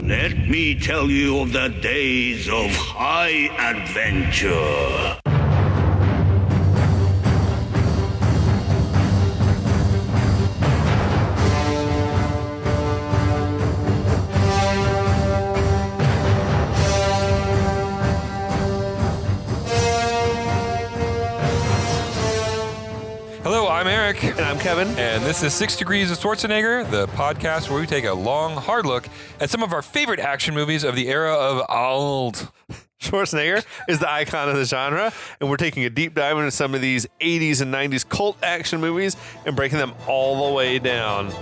Let me tell you of the days of high adventure. Hello, I'm Eric. And I'm Kevin. And this is 6 Degrees of Schwarzenegger, the podcast where we take a long, hard look at some of our favorite action movies of the era of old. Schwarzenegger is the icon of the genre, and we're taking a deep dive into some of these 80s and 90s cult action movies and breaking them all the way down.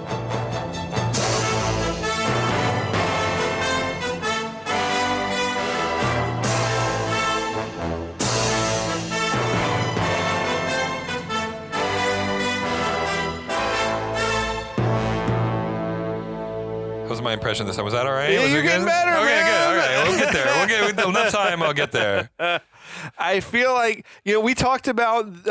That was my impression this time. Was that all right? Yeah, was you're it good? getting better, Okay, man. good. All right, we'll get there. We'll get enough time. I'll get there. I feel like, we talked about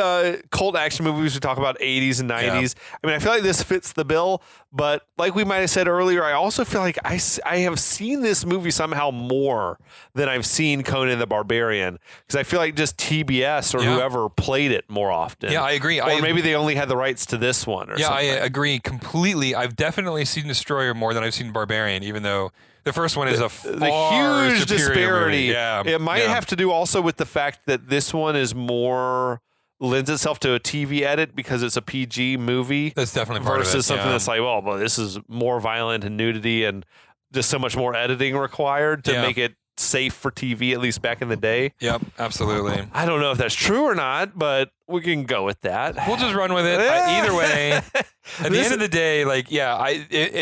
cult action movies. We talk about 80s and 90s. Yeah. I mean, I feel like this fits the bill, but like we might have said earlier, I also feel like I have seen this movie somehow more than I've seen Conan the Barbarian, because I feel like just TBS or whoever played it more often. Yeah, I agree. Or maybe they only had the rights to this one or something. I agree completely. I've definitely seen Destroyer more than I've seen Barbarian, even though the first one is a far huge disparity. Movie. Yeah, it might have to do also with the fact that this one is more lends itself to a TV edit because it's a PG movie. That's definitely part of it. Versus something that's like, well, this is more violent and nudity and just so much more editing required to make it safe for TV, at least back in the day. Yep, absolutely. I don't know if that's true or not, but we can go with that. We'll just run with it. Either way, at the end of the day,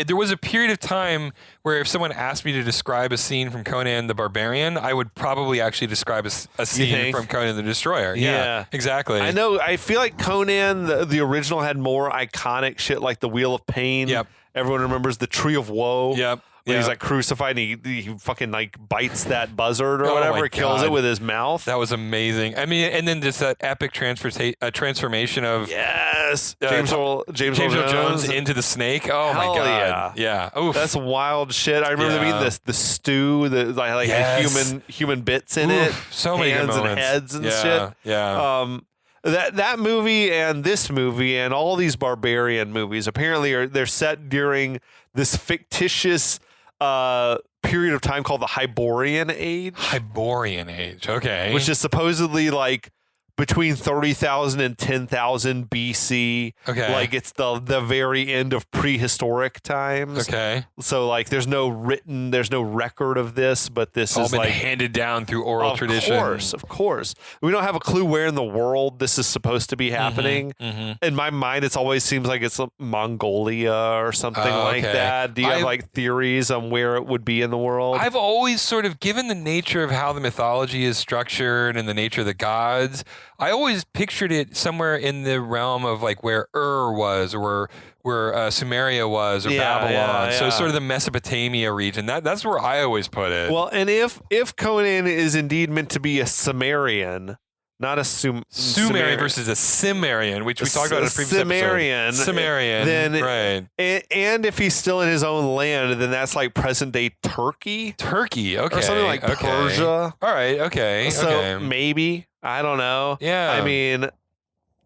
there was a period of time where if someone asked me to describe a scene from Conan the Barbarian, I would probably actually describe a scene from Conan the Destroyer. Yeah, exactly. I know. I feel like Conan, the original, had more iconic shit like the Wheel of Pain. Yep. Everyone remembers the Tree of Woe. Yep. When he's like crucified and he fucking like bites that buzzard or whatever, kills it with his mouth. That was amazing. I mean, and then just that epic transformation of James Earl Jones into the snake. Oh my god, yeah. Oof. That's wild shit. I remember there being the stew that had human bits in it, so many hands good moments. and heads and shit. Yeah. That movie and this movie and all these Barbarian movies apparently they're set during this fictitious period of time called the Hyborian Age. Hyborian Age, okay. Which is supposedly like between 30,000 and 10,000 BC. Okay. Like it's the very end of prehistoric times. Okay. So like there's no record of this, but this all is been like handed down through oral tradition. Of course. We don't have a clue where in the world this is supposed to be happening. Mm-hmm. In my mind, it always seems like it's Mongolia or something like that. Do you have like theories on where it would be in the world? I've always sort of, given the nature of how the mythology is structured and the nature of the gods, I always pictured it somewhere in the realm of like where was, or where Sumeria was, or Babylon. Yeah. So sort of the Mesopotamia region. That's where I always put it. Well, and if Conan is indeed meant to be a Sumerian, not a Sumerian versus a Cimmerian, which we talked about in a previous episode. Cimmerian, then right. And if he's still in his own land, then that's like present day Turkey. Okay. Or something like Persia. All right, okay. So maybe. I don't know. Yeah. I mean,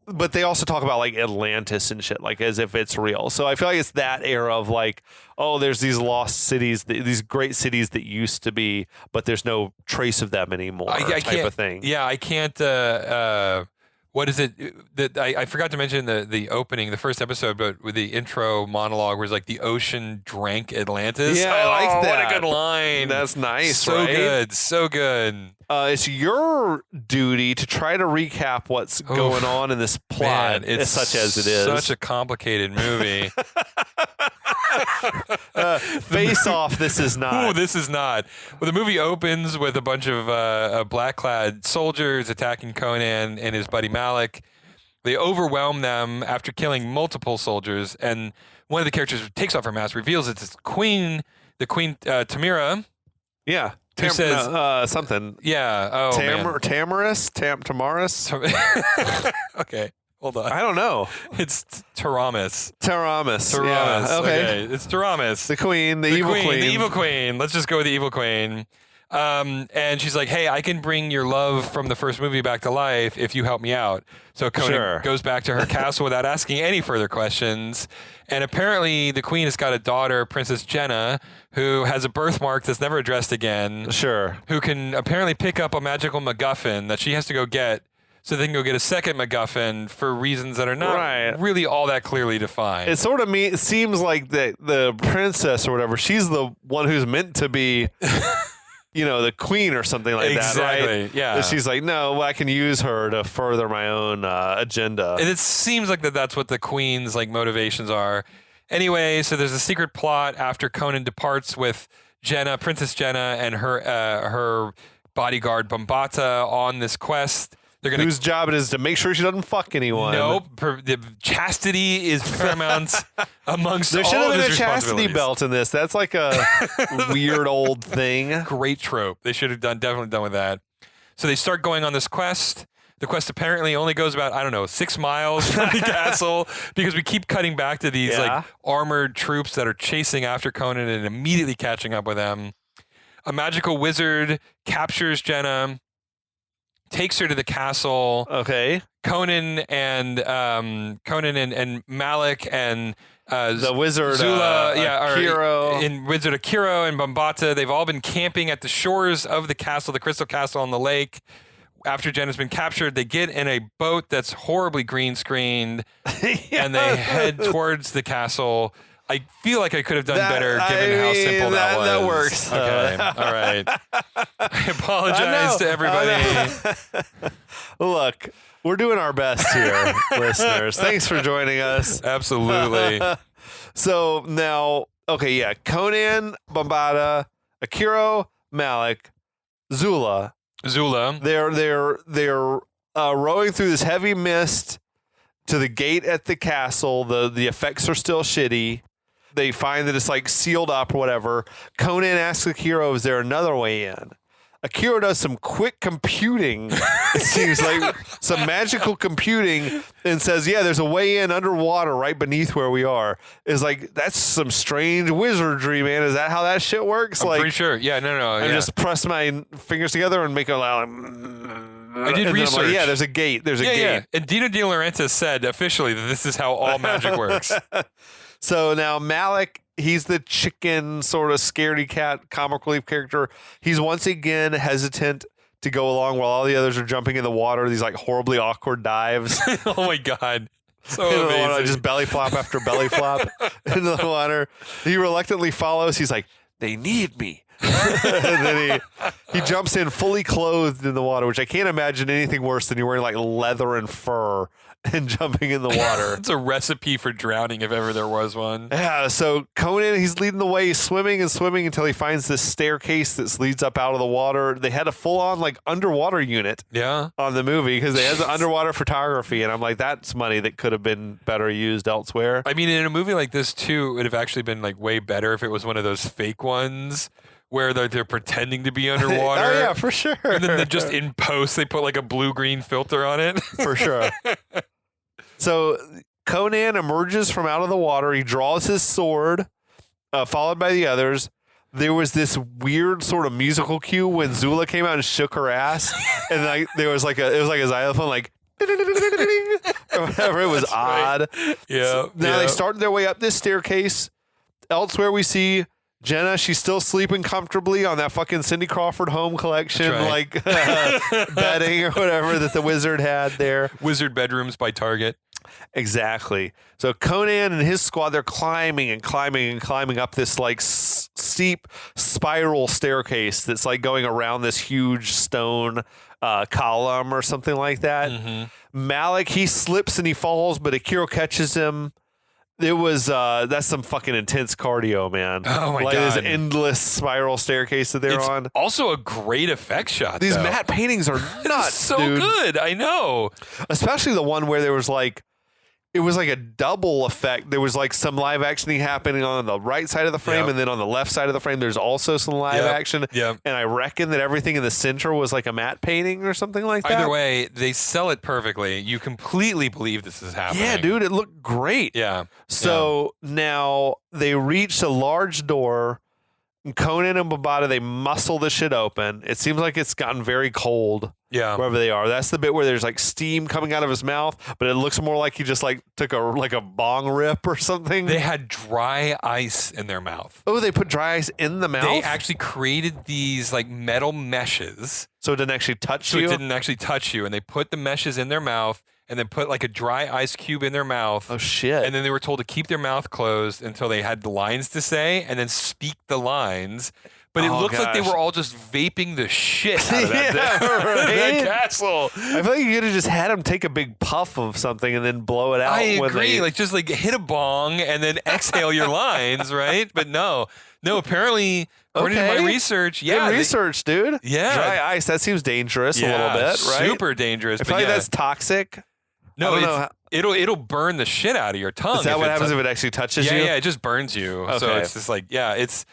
but they also talk about like Atlantis and shit, like as if it's real. So I feel like it's that era of like, oh, there's these lost cities, these great cities that used to be, but there's no trace of them anymore, type of thing. Yeah, I can't. What is it? That I forgot to mention the opening, the first episode, but with the intro monologue was like the ocean drank Atlantis. Yeah, I like that. What a good line. That's nice. So right? good. So good. It's your duty to try to recap what's going on in this plot, it's such as it is. Such a complicated movie. Face Off, this is not. Ooh, this is not. Well, the movie opens with a bunch of black-clad soldiers attacking Conan and his buddy Malik. They overwhelm them after killing multiple soldiers, and one of the characters takes off her mask, reveals it's the queen Tamira. Yeah. Who says something? Yeah. Oh, Tamaris? Tamaris? Okay. Hold on. I don't know. It's Taramis. Taramis. Taramis. Yeah, okay. It's Taramis. The queen, the evil queen. The evil queen. Let's just go with the evil queen. And she's like, hey, I can bring your love from the first movie back to life if you help me out. So Conan goes back to her castle without asking any further questions. And apparently the queen has got a daughter, Princess Jenna, who has a birthmark that's never addressed again. Sure. Who can apparently pick up a magical MacGuffin that she has to go get so they can go get a second MacGuffin for reasons that are not really all that clearly defined. It sort of it seems like the princess or whatever, she's the one who's meant to be... the queen or something like that, right? Exactly, yeah. And she's like, no, I can use her to further my own agenda. And it seems like that's what the queen's motivations are. Anyway, so there's a secret plot after Conan departs with Princess Jenna, and her bodyguard Bombata on this quest. Whose job it is to make sure she doesn't fuck anyone. Nope. The chastity is paramount amongst all of his responsibilities. There should have been a chastity belt in this. That's like a weird old thing. Great trope. They should have definitely done with that. So they start going on this quest. The quest apparently only goes about, 6 miles from the castle because we keep cutting back to these armored troops that are chasing after Conan and immediately catching up with them. A magical wizard captures Jenna, takes her to the castle. Okay. Conan and Malik and the wizard Zula, Akiro. and Wizard Akiro and Bombata. They've all been camping at the shores of the castle, the Crystal Castle on the lake. After Jenna's been captured, they get in a boat that's horribly green screened, and they head towards the castle. I feel like I could have done better given how simple that was. That works. Okay. All right. I apologize to everybody. Look, we're doing our best here, listeners. Thanks for joining us. Absolutely. So now, Conan, Bombata, Akiro, Malik, Zula. They're rowing through this heavy mist to the gate at the castle. The effects are still shitty. They find that it's sealed up or whatever. Conan asks Akiro, is there another way in? Akiro does some quick computing. It seems like some magical computing and says, yeah, there's a way in underwater right beneath where we are. Is that's some strange wizardry, man. Is that how that shit works? I'm pretty sure. Yeah, no. I just press my fingers together and make a loud. I did research. There's a gate. There's a gate. Yeah. And Dino De Laurentiis said officially that this is how all magic works. So now Malik, he's the chicken sort of scaredy cat comic relief character. He's once again hesitant to go along while all the others are jumping in the water. These horribly awkward dives. Oh my God. So amazing. Just belly flop after belly flop into the water. He reluctantly follows. He's like, they need me. And then he jumps in fully clothed in the water, which I can't imagine anything worse than you wearing leather and fur and jumping in the water. It's a recipe for drowning if ever there was one. Yeah, so Conan, he's leading the way, swimming and swimming until he finds this staircase that leads up out of the water. They had a full-on underwater unit on the movie because they had the underwater photography, and I'm like, that's money that could have been better used elsewhere. I mean, in a movie like this too, it would have actually been way better if it was one of those fake ones where they're pretending to be underwater. Oh yeah, for sure. And then just in post, they put a blue-green filter on it. For sure. So Conan emerges from out of the water. He draws his sword, followed by the others. There was this weird sort of musical cue when Zula came out and shook her ass, and there was it was like a xylophone, or whatever. It was odd. Right. Yeah. So now they started their way up this staircase. Elsewhere, we see Jenna. She's still sleeping comfortably on that fucking Cindy Crawford home collection, bedding or whatever that the wizard had there. Wizard bedrooms by Target. Exactly. So Conan and his squad, they're climbing and climbing and climbing up this steep spiral staircase that's going around this huge stone column or something like that. Mm-hmm. Malik, he slips and he falls, but Akiro catches him. It was that's some fucking intense cardio, man. Oh my God. This endless spiral staircase that they're on. Also a great effect shot. These matte paintings are nuts. So dude. good. I know. Especially the one where there was it was like a double effect. There was like some live actioning happening on the right side of the frame, Yep. and then on the left side of the frame, there's also some live action. Yep. And I reckon that everything in the center was like a matte painting or something like that. Either way, they sell it perfectly. You completely believe this is happening. Yeah, dude, it looked great. Yeah. So now they reach a large door. And Conan and Bombada, they muscle the shit open. It seems like it's gotten very cold Yeah. wherever they are. That's the bit where there's like steam coming out of his mouth, but it looks more like he just like took a bong rip or something. They had dry ice in their mouth. Oh, they put dry ice in the mouth? They actually created these like metal meshes So it didn't actually touch so you? it didn't actually touch you. And they put the meshes in their mouth and then put like a dry ice cube in their mouth. Oh, shit. And then they were told to keep their mouth closed until they had the lines to say and then speak the lines. But it Oh, looks like they gosh. were all just vaping the shit out of that, Yeah, right? that castle. I feel like you could have just had him take a big puff of something and then blow it out. I when agree. they- Like just like hit a bong and then exhale your lines, right? But no. Apparently, according to Okay. my research, Good yeah, research, dude. Yeah. Dry ice, that seems dangerous a little bit, right? super dangerous. I but feel like yeah. that's toxic. No, I don't know it'll burn the shit out of your tongue. Is that if what it happens tou- if it actually touches Yeah, you? yeah, it just burns you. So Okay. it's just like, yeah, it's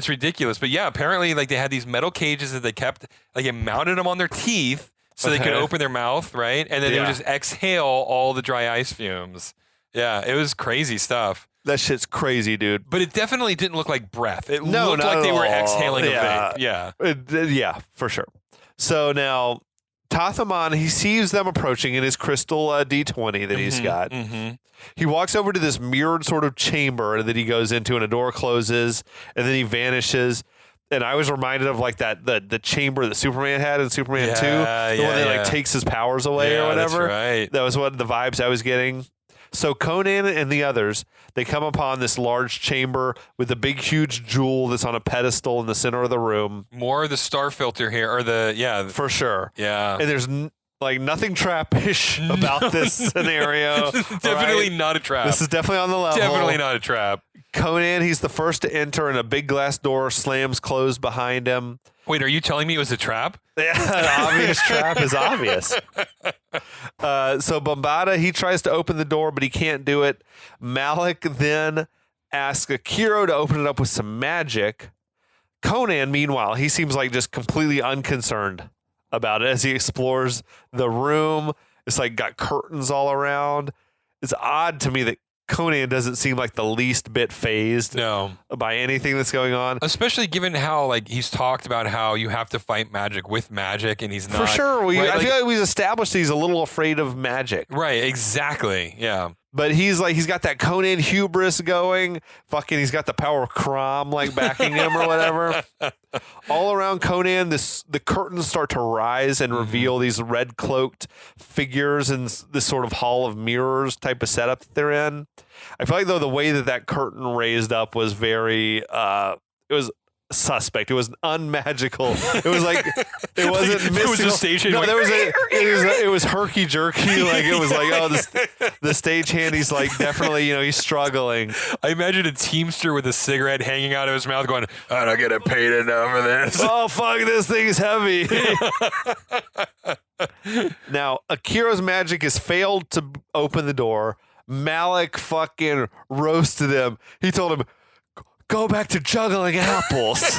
ridiculous. But yeah, apparently, like they had these metal cages that they kept, like it mounted them on their teeth so they could Okay. open their mouth, right? And then they Yeah. would just exhale all the dry ice fumes. Yeah, it was crazy stuff. That shit's crazy, dude. But it definitely didn't look like breath. It No, looked not like they at were all. exhaling Yeah. a vape. Yeah. Yeah, for sure. So now Tathaman, he sees them approaching in his crystal D20 that he's got. Mm-hmm. He walks over to this mirrored sort of chamber that he goes into, and a door closes, and then he vanishes. And I was reminded of like that the chamber that Superman had in Superman 2, the one that like takes his powers away or whatever. That's right. That was what the vibes I was getting. So Conan and the others, they come upon this large chamber with a big, huge jewel that's on a pedestal in the center of the room. More of the star filter here, or the For sure. yeah. And there's like nothing trappish about this scenario. Definitely right? not a trap. This is definitely on the level. Definitely not a trap. Conan, he's the first to enter, and a big glass door slams closed behind him. Wait, are you telling me it was a trap? An obvious trap is obvious. So Bombada, he tries to open the door, but he can't do it. Malik then asks Akiro to open it up with some magic. Conan, meanwhile, he seems like just completely unconcerned about it as he explores the room. It's like got curtains all around. It's odd to me that Conan doesn't seem like the least bit phased No. by anything that's going on. Especially given how like he's talked about how you have to fight magic with magic and he's not. For sure. Right, I like- feel like we've established that he's a little afraid of magic. Right, exactly. Yeah. But he's got that Conan hubris going. Fucking, he's got the power of Crom like backing him or whatever. All around Conan, the curtains start to rise and reveal these red cloaked figures in this sort of hall of mirrors type of setup that they're in. I feel like though the way that curtain raised up was very it was suspect. It was unmagical. It was like it wasn't There was a mystical. station No, like- there was it was herky jerky. Like it was like, oh, the stagehand, he's like definitely, he's struggling. I imagine a teamster with a cigarette hanging out of his mouth going, I don't get paid enough for this. Oh fuck, this thing's heavy. Now, Akiro's magic has failed to open the door. Malik fucking roasted him. He told him, go back to juggling apples.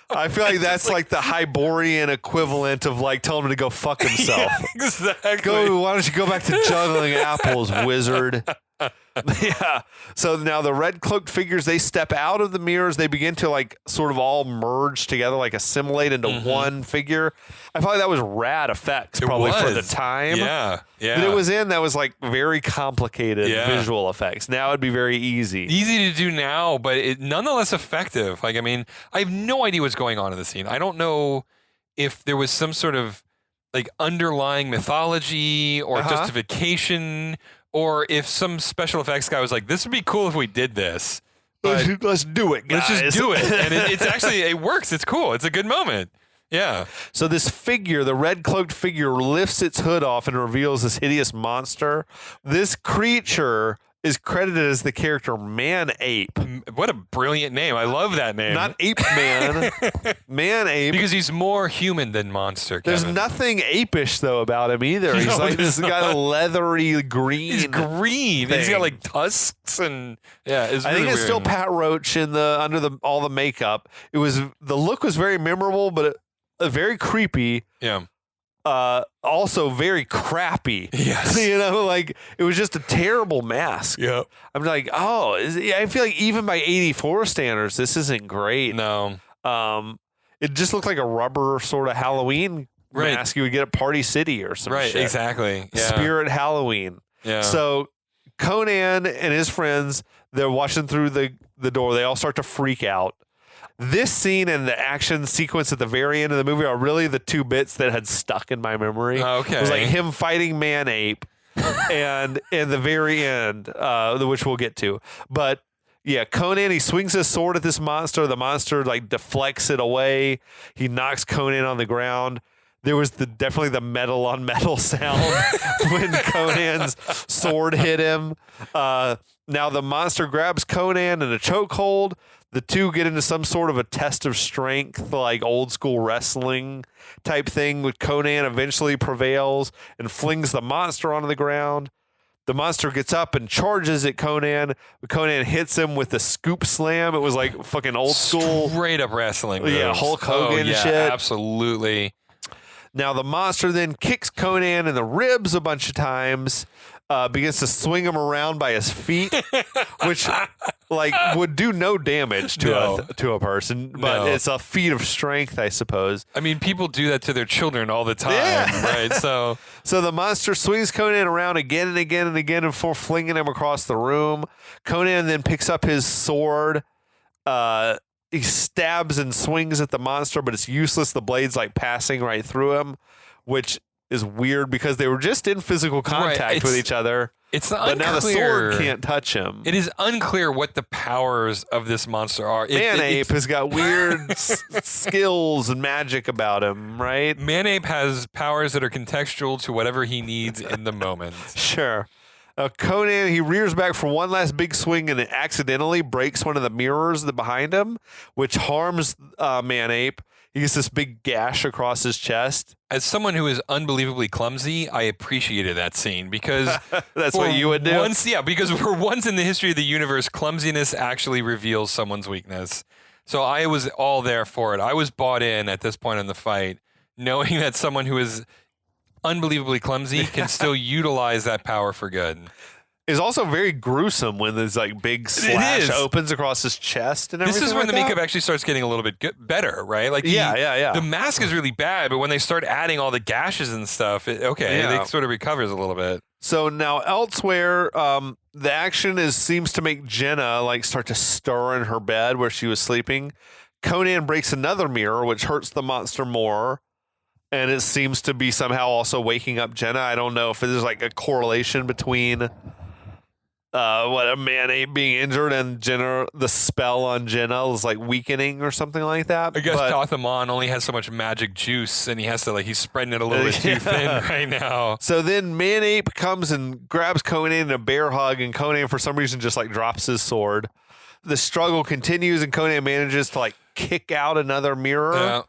I feel like that's like the Hyborian equivalent of like telling him to go fuck himself. Exactly. Why don't you go back to juggling apples, wizard? Yeah. So now the red cloaked figures, they step out of the mirrors. They begin to like sort of all merge together, like assimilate into one figure. I felt like that was rad effects, probably for the time. Yeah. Yeah. That it was in, that was like very complicated Yeah. visual effects. Now it'd be very easy. Easy to do now, but it nonetheless effective. Like, I mean, I have no idea what's going on in the scene. I don't know if there was some sort of like underlying mythology or justification, or if some special effects guy was like, this would be cool if we did this. But Let's do it, guys. let's just do it. And it's actually, it works. It's cool. It's a good moment. Yeah. So this figure, the red cloaked figure, lifts its hood off and reveals this hideous monster. This creature is credited as the character Man Ape. What a brilliant name. I love that name. Not Ape Man. Man Ape. Because he's more human than monster, There's Kevin. nothing apish, though, about him either. He's No, like this got a leathery green. He's green. thing. He's got like tusks and it's I really think it's still weird. Pat Roach under all the makeup. The look was very memorable, but very creepy. Yeah. Also very crappy. Yes. You know, like it was just a terrible mask. Yeah. I'm like, I feel like even by 84 standards, this isn't great. No. It just looked like a rubber sort of Halloween Right. mask you would get at Party City or some Right. shit. Exactly. Yeah. Spirit Halloween. Yeah. So Conan and his friends, they're watching through the door. They all start to freak out. This scene and the action sequence at the very end of the movie are really the two bits that had stuck in my memory. Okay. It was like him fighting Man Ape and in the very end, which we'll get to. But yeah, Conan, he swings his sword at this monster. The monster like deflects it away. He knocks Conan on the ground. There was definitely the metal on metal sound when Conan's sword hit him. Now the monster grabs Conan in a chokehold. The two get into some sort of a test of strength, like old school wrestling type thing, with Conan eventually prevails and flings the monster onto the ground. The monster gets up and charges at Conan. Conan hits him with a scoop slam. It was like fucking old school. Straight up wrestling moves. Yeah, Hulk Hogan yeah, shit. Absolutely. Now the monster then kicks Conan in the ribs a bunch of times, begins to swing him around by his feet, which like would do no damage to a person, but No. it's a feat of strength, I suppose. I mean, people do that to their children all the time, Yeah. right? So So the monster swings Conan around again and again and again before flinging him across the room. Conan then picks up his sword. He stabs and swings at the monster, but it's useless. The blade's like passing right through him, which is weird because they were just in physical contact with each other. it's But unclear. now the sword can't touch him. It is unclear what the powers of this monster are. Man Ape has got weird skills and magic about him, right? Man Ape has powers that are contextual to whatever he needs in the moment. Sure. Conan, he rears back for one last big swing and it accidentally breaks one of the mirrors behind him, which harms Man Ape. He gets this big gash across his chest. As someone who is unbelievably clumsy, I appreciated that scene because That's for what you would do? Because for once in the history of the universe, clumsiness actually reveals someone's weakness. So I was all there for it. I was bought in at this point in the fight, knowing that someone who is unbelievably clumsy can still utilize that power for good. It's also very gruesome when this like big slash is. opens across his chest and everything. This is when like the that. makeup actually starts getting a little bit better, right? Like Yeah. The mask is really bad, but when they start adding all the gashes and stuff, it sort of recovers a little bit. So now elsewhere, the action seems to make Jenna like start to stir in her bed where she was sleeping. Conan breaks another mirror, which hurts the monster more. And it seems to be somehow also waking up Jenna. I don't know if there's like a correlation between a Man Ape being injured and Jenna, the spell on Jenna is like weakening or something like that. I guess But Tathamon only has so much magic juice, and he has to he's spreading it a little bit too thin right now. so then Man Ape comes and grabs Conan in a bear hug, and Conan for some reason just like drops his sword. The struggle continues, and Conan manages to like kick out another mirror. Yeah.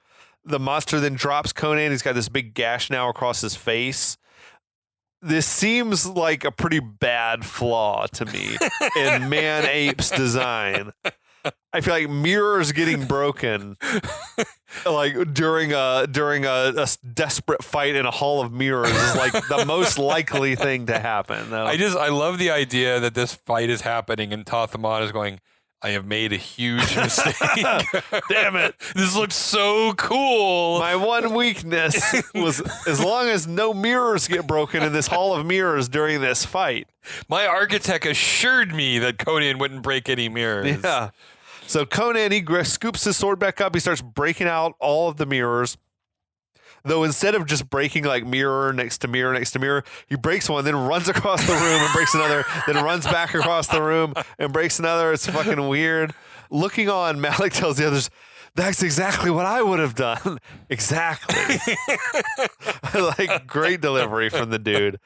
The monster then drops Conan. He's got this big gash now across his face. This seems like a pretty bad flaw to me in Man Ape's design. I feel like mirrors getting broken, like during a desperate fight in a hall of mirrors, is like the most likely thing to happen. Though. I love the idea that this fight is happening, and Tathamon is going, I have made a huge mistake. Damn it. This looks so cool. My one weakness was as long as no mirrors get broken in this hall of mirrors during this fight. My architect assured me that Conan wouldn't break any mirrors. Yeah. So Conan, he scoops his sword back up. He starts breaking out all of the mirrors. Though instead of just breaking like mirror next to mirror next to mirror, he breaks one, then runs across the room and breaks another, then runs back across the room and breaks another. It's fucking weird. Looking on, Malik tells the others, That's exactly what I would have done. Exactly. Like, great delivery from the dude.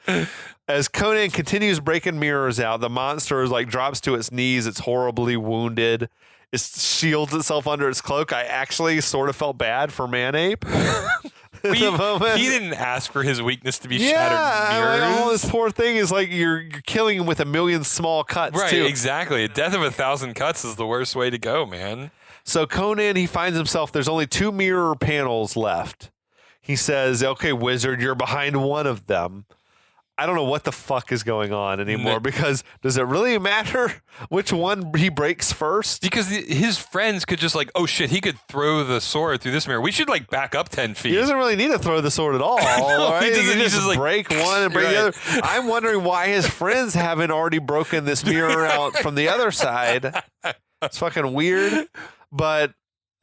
As Conan continues breaking mirrors out, the monster is like drops to its knees. It's horribly wounded. It shields itself under its cloak. I actually sort of felt bad for Manape. At the moment. He didn't ask for his weakness to be shattered mirrors. Like, all this poor thing is like you're killing him with a million small cuts, right, too. Exactly. A death of 1,000 cuts is the worst way to go, man. So Conan, he finds himself, there's only 2 mirror panels left. He says, okay, wizard, you're behind one of them. I don't know what the fuck is going on anymore because does it really matter which one he breaks first? Because his friends could just like, oh shit, he could throw the sword through this mirror. We should like back up 10 feet. He doesn't really need to throw the sword at all. No, right? he doesn't. He just like, break one and break the other. I'm wondering why his friends haven't already broken this mirror out from the other side. It's fucking weird. But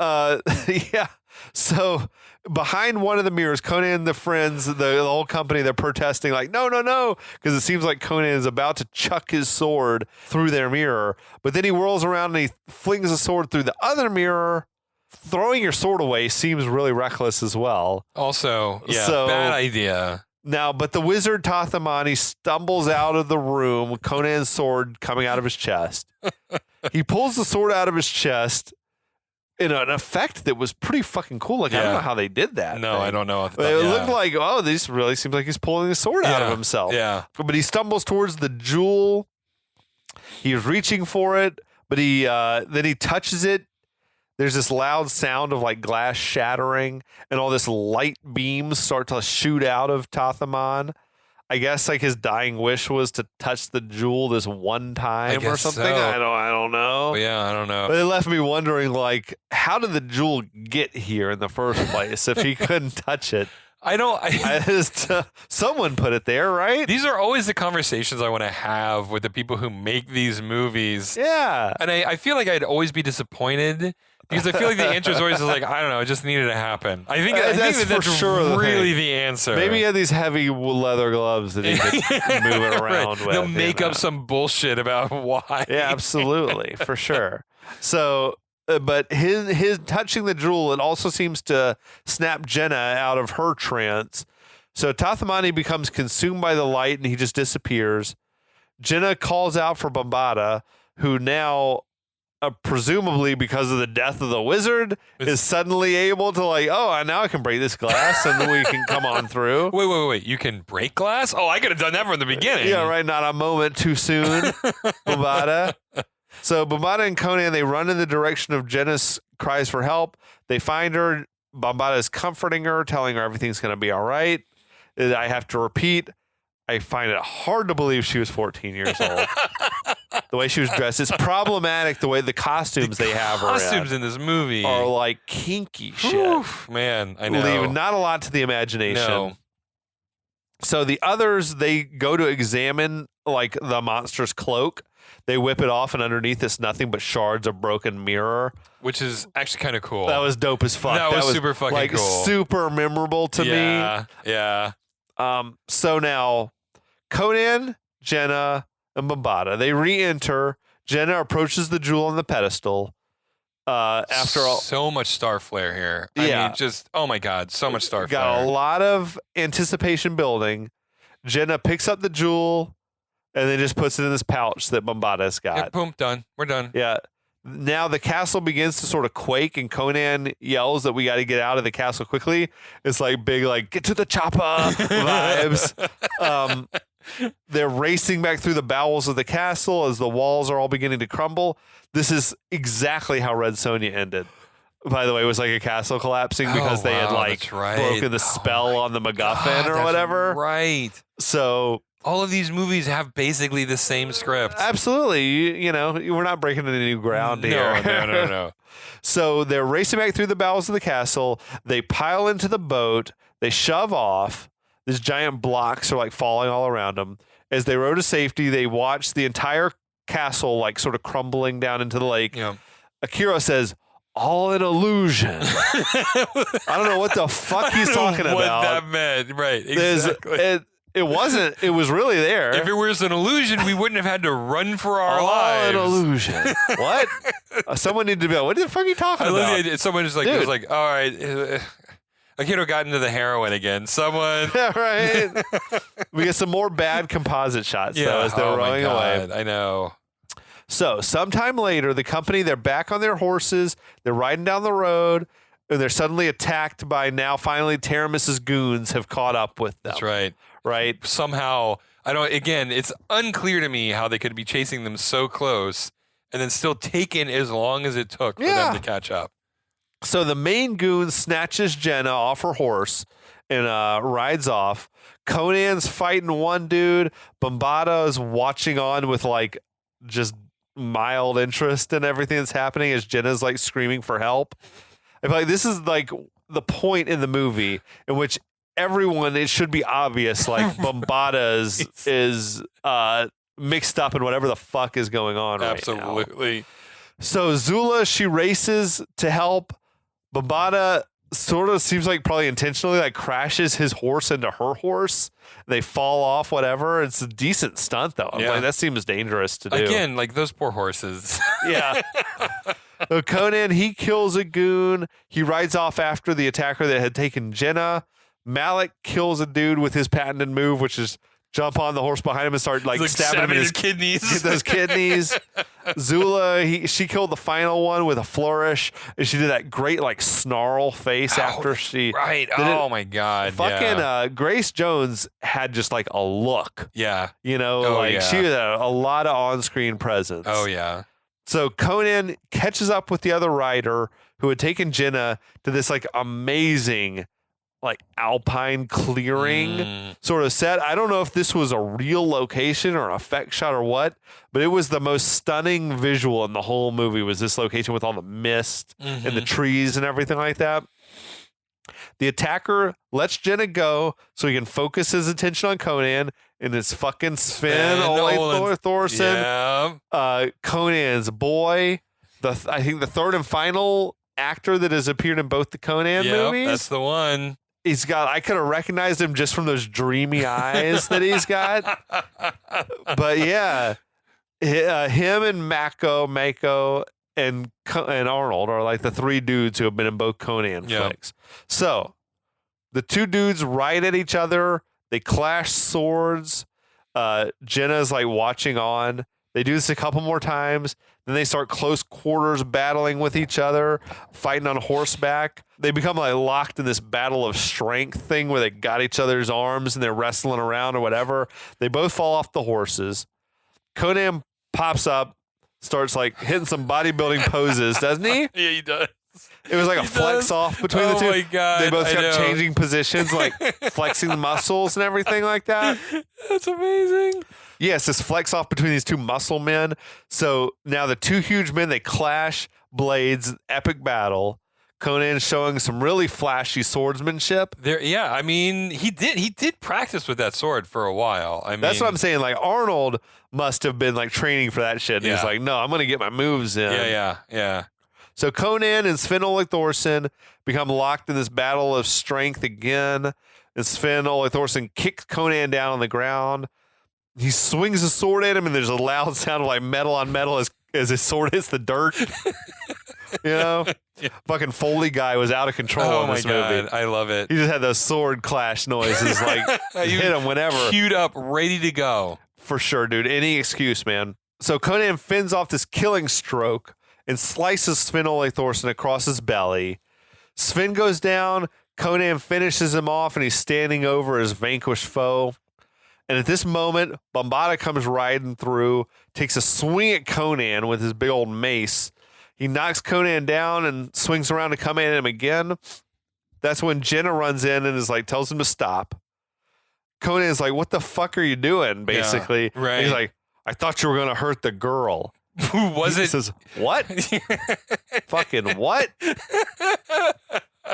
yeah. So behind one of the mirrors, Conan and the friends, the whole company, they're protesting like, no, because it seems like Conan is about to chuck his sword through their mirror. But then he whirls around and he flings the sword through the other mirror. Throwing your sword away seems really reckless as well. Also, bad idea. Now, but the wizard Tathamani stumbles out of the room with Conan's sword coming out of his chest. He pulls the sword out of his chest in an effect that was pretty fucking cool. Like, I don't know how they did that. No, I don't know. It looked like, this really seems like he's pulling the sword out of himself. Yeah. But he stumbles towards the jewel. He's reaching for it, but then he touches it. There's this loud sound of like glass shattering, and all this light beams start to shoot out of Tathaman. I guess like his dying wish was to touch the jewel this one time or something. So. I don't know. Yeah, I don't know. But it left me wondering, like, how did the jewel get here in the first place if he couldn't touch it? Someone put it there, right? These are always the conversations I want to have with the people who make these movies. Yeah. And I feel like I'd always be disappointed because I feel like the answer is always like, I don't know, it just needed to happen. I think that's for sure really the answer. Maybe he had these heavy leather gloves that he could move it around with. They'll make up some bullshit about why. Yeah, absolutely, for sure. So, but his touching the jewel, it also seems to snap Jenna out of her trance. So Tathamani becomes consumed by the light and he just disappears. Jenna calls out for Bambata, who now, presumably because of the death of the wizard, is suddenly able to like, now I can break this glass and then we can come on through. Wait. You can break glass? Oh, I could have done that from the beginning. Yeah, right. Not a moment too soon, Bambata. So Bambata and Conan, they run in the direction of Jenna's cries for help. They find her. Bambata is comforting her, telling her everything's going to be all right. I have to repeat, I find it hard to believe she was 14 years old. The way she was dressed. It's problematic the way the costumes they have her in. Costumes in this movie are like kinky shit. Oof, man, I know. Leave not a lot to the imagination. No. So the others, they go to examine like the monster's cloak. They whip it off, and underneath it's nothing but shards of broken mirror. Which is actually kind of cool. That was dope as fuck. That was super fucking like, cool. Super memorable to me. Yeah. So now, Conan, Jenna, and Bambata, they re-enter. Jenna approaches the jewel on the pedestal. After all, so much star flare here. I mean, just, oh my God, so much star flare. Got a lot of anticipation building. Jenna picks up the jewel and then just puts it in this pouch that Bambata's got. Yeah, boom, done. We're done. Yeah. Now the castle begins to sort of quake, and Conan yells that we got to get out of the castle quickly. It's like big, like, get to the chopper vibes. They're racing back through the bowels of the castle as the walls are all beginning to crumble. This is exactly how Red Sonja ended. By the way, it was like a castle collapsing because they had like broken the spell on the MacGuffin or whatever. Right. So all of these movies have basically the same script. Absolutely. You know, we're not breaking any new ground here. No. So they're racing back through the bowels of the castle. They pile into the boat. They shove off. These giant blocks are like falling all around them. As they row to safety, they watch the entire castle like sort of crumbling down into the lake. Yeah. Akira says, all an illusion. I don't know what the fuck he's talking about. What that meant. Right. Exactly. It wasn't. It was really there. If it was an illusion, we wouldn't have had to run for our lives. An illusion. What? Someone needed to be like, what the fuck are you talking I about? love the idea. Someone just like Dude. was like, all right, a kid who got into the heroin again. Someone. Right. We get some more bad composite shots though as they're rowing away. I know. So sometime later, the company, they're back on their horses. They're riding down the road. And they're suddenly attacked by now finally Taramis's goons have caught up with them. That's right. Right? Somehow, again, it's unclear to me how they could be chasing them so close and then still taking as long as it took for them to catch up. So the main goon snatches Jenna off her horse and rides off. Conan's fighting one dude. Bombada is watching on with like just mild interest in everything that's happening as Jenna's like screaming for help. I feel like this is like the point in the movie in which everyone, it should be obvious, like Bombada is mixed up in whatever the fuck is going on right now. Absolutely. So Zula, she races to help. Bombada sort of seems like probably intentionally like crashes his horse into her horse. They fall off, whatever. It's a decent stunt though. I'm like, that seems dangerous to do. Again, like those poor horses. Yeah. So Conan, he kills a goon. He rides off after the attacker that had taken Jenna. Malik kills a dude with his patented move, which is jump on the horse behind him and start like stabbing him in his kidneys. Get those kidneys. Zula, she killed the final one with a flourish, and she did that great like snarl face after she. Right. Oh my God. Fucking Grace Jones had just like a look. Yeah. You know, she had a lot of on-screen presence. Oh yeah. So Conan catches up with the other rider who had taken Jenna to this like amazing like alpine clearing sort of set. I don't know if this was a real location or an effect shot or what, but it was the most stunning visual in the whole movie was this location with all the mist and the trees and everything like that. The attacker lets Jenna go so he can focus his attention on Conan and his fucking Sven Ole Thorson. Yeah. Conan's boy. I think the third and final actor that has appeared in both the Conan movies. That's the one. He's got, I could have recognized him just from those dreamy eyes that he's got. But yeah, him and Mako, and Arnold are like the three dudes who have been in both Conan flicks. So the two dudes ride at each other. They clash swords. Jenna's like watching on. They do this a couple more times. Then they start close quarters battling with each other, fighting on horseback. They become like locked in this battle of strength thing where they got each other's arms and they're wrestling around or whatever. They both fall off the horses. Conan pops up, starts like hitting some bodybuilding poses, doesn't he? Yeah, he does. It was like a flex off between the two. Oh my God. They both kept changing positions, like flexing the muscles and everything like that. That's amazing. Yes, this flex off between these two muscle men. So now the two huge men, they clash blades, epic battle. Conan showing some really flashy swordsmanship. I mean, he did practice with that sword for a while. I mean, that's what I'm saying. Like Arnold must have been like training for that shit. And he's like, no, I'm going to get my moves in. Yeah. So Conan and Sven Ole Thorson become locked in this battle of strength again. And Sven Ole Thorson kicks Conan down on the ground. He swings a sword at him, and there's a loud sound of like metal on metal as his sword hits the dirt. You know? Fucking Foley guy was out of control in this movie. I love it. He just had those sword clash noises, like hit him whenever. Queued up, ready to go. For sure, dude. Any excuse, man. So Conan fends off this killing stroke and slices Sven Ole Thorson across his belly. Sven goes down. Conan finishes him off, and he's standing over his vanquished foe. And at this moment, Bombada comes riding through, takes a swing at Conan with his big old mace. He knocks Conan down and swings around to come at him again. That's when Jenna runs in and is like, tells him to stop. Conan's like, what the fuck are you doing, basically? Yeah, right. And he's like, I thought you were going to hurt the girl. Who was it? He says, what? Fucking what?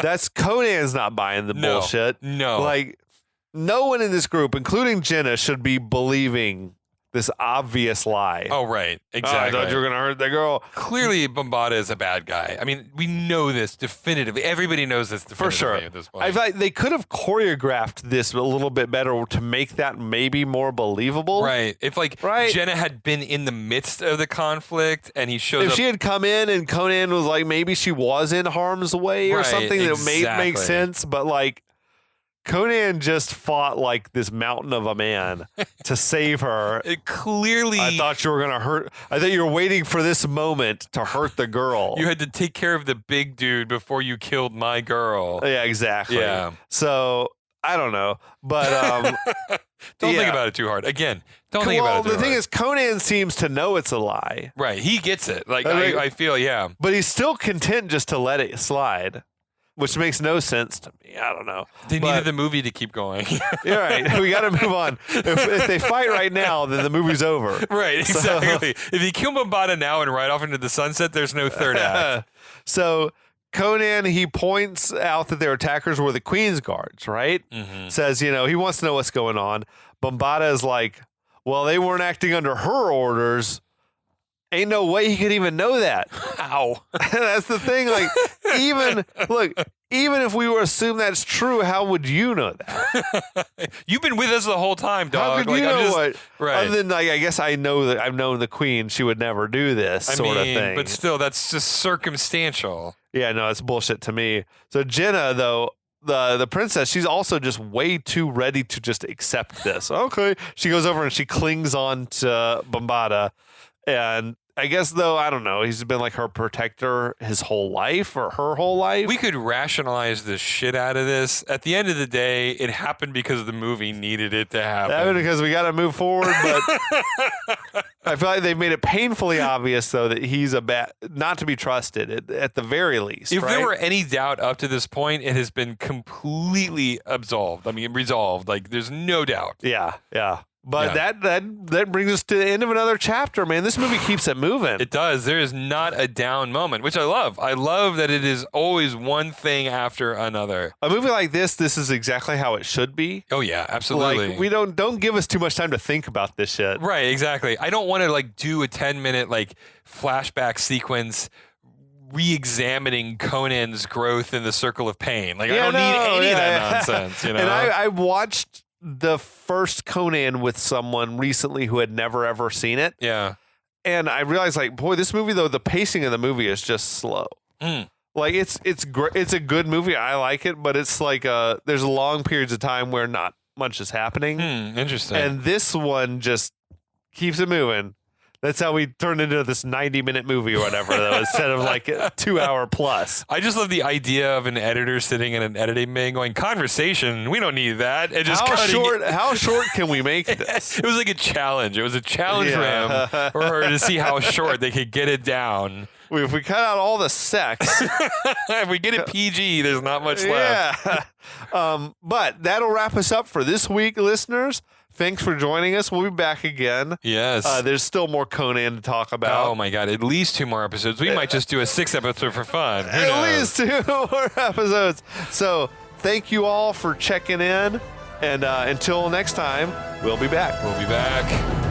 That's Conan's not buying the bullshit. No. Like, no one in this group, including Jenna, should be believing this obvious lie. Oh, right. I Exactly. thought you were going to hurt the girl. Clearly, Bombada is a bad guy. I mean, we know this definitively. Everybody knows this definitively For sure. at this point. I feel like they could have choreographed this a little bit better to make that maybe more believable. Right. If Jenna had been in the midst of the conflict and he shows If up. she had come in and Conan was like, maybe she was in harm's way or Right, something that made make exactly. sense, but like Conan just fought like this mountain of a man to save her. It clearly, I thought you were gonna hurt. I thought you were waiting for this moment to hurt the girl. you had to take care of the big dude before you killed my girl. Yeah, exactly. Yeah. So I don't know, but Don't yeah. think about it too hard. Again, don't think well, about it too the thing hard. is, Conan seems to know it's a lie, Right. He gets it. Like, I mean- I feel, yeah. but he's still content just to let it slide, which makes no sense to me. I don't know. They But- needed the movie to keep going. You're right. We got to move on. If they fight right now, then the movie's over. Right, So- exactly. If you kill Bombada now and ride off into the sunset, there's no third act. So Conan, he points out that their attackers were the Queen's guards, right? Mhm. Says, he wants to know what's going on. Bombada is like, well, they weren't acting under her orders. Ain't no way he could even know that. Ow. That's the thing. Like, even if we were to assume that's true, how would you know that? You've been with us the whole time, dog. How could Like, you I'm know just- what? Right. Other than, like, I guess I know that I've known the Queen. She would never do this sort of thing. But still, that's just circumstantial. Yeah, no, it's bullshit to me. So Jenna, though, the princess, she's also just way too ready to just accept this. Okay. She goes over and she clings on to Bombada. And I guess, though, I don't know, he's been like her protector his whole life or her whole life. We could rationalize the shit out of this. At the end of the day, it happened because the movie needed it to happen. Because we got to move forward, but I feel like they've made it painfully obvious, though, that he's not to be trusted at the very least. If right? there were any doubt up to this point, it has been completely absolved. I mean, resolved. Like, there's no doubt. Yeah. But Yeah. that brings us to the end of another chapter, man. This movie keeps it moving. It does. There is not a down moment, which I love. I love that it is always one thing after another. A movie like this is exactly how it should be. Oh yeah, absolutely. Like, we don't give us too much time to think about this shit. Right, exactly. I don't want to do a 10-minute flashback sequence re-examining Conan's growth in the circle of pain. Like, I don't need any of that nonsense, you know? And I watched the first Conan with someone recently who had never ever seen it. Yeah. And I realized, boy, this movie, though, the pacing of the movie is just slow. Mm. Like, it's a good movie. I like it, but it's there's long periods of time where not much is happening. Interesting. And this one just keeps it moving. That's how we turned into this 90-minute movie or whatever, though, instead of a 2 hour plus. I just love the idea of an editor sitting in an editing bay going, conversation, we don't need that. And just How short can we make this? It was like a challenge. It was a challenge for him or her to see how short they could get it down. If we cut out all the sex, If we get it PG, there's not much left. yeah. But that'll wrap us up for this week, listeners. Thanks for joining us. We'll be back again. Yes. There's still more Conan to talk about. Oh my God! At least 2 more episodes. We might just do a 6th episode for fun. Who At knows? least 2 more episodes. So thank you all for checking in. And until next time, we'll be back. We'll be back.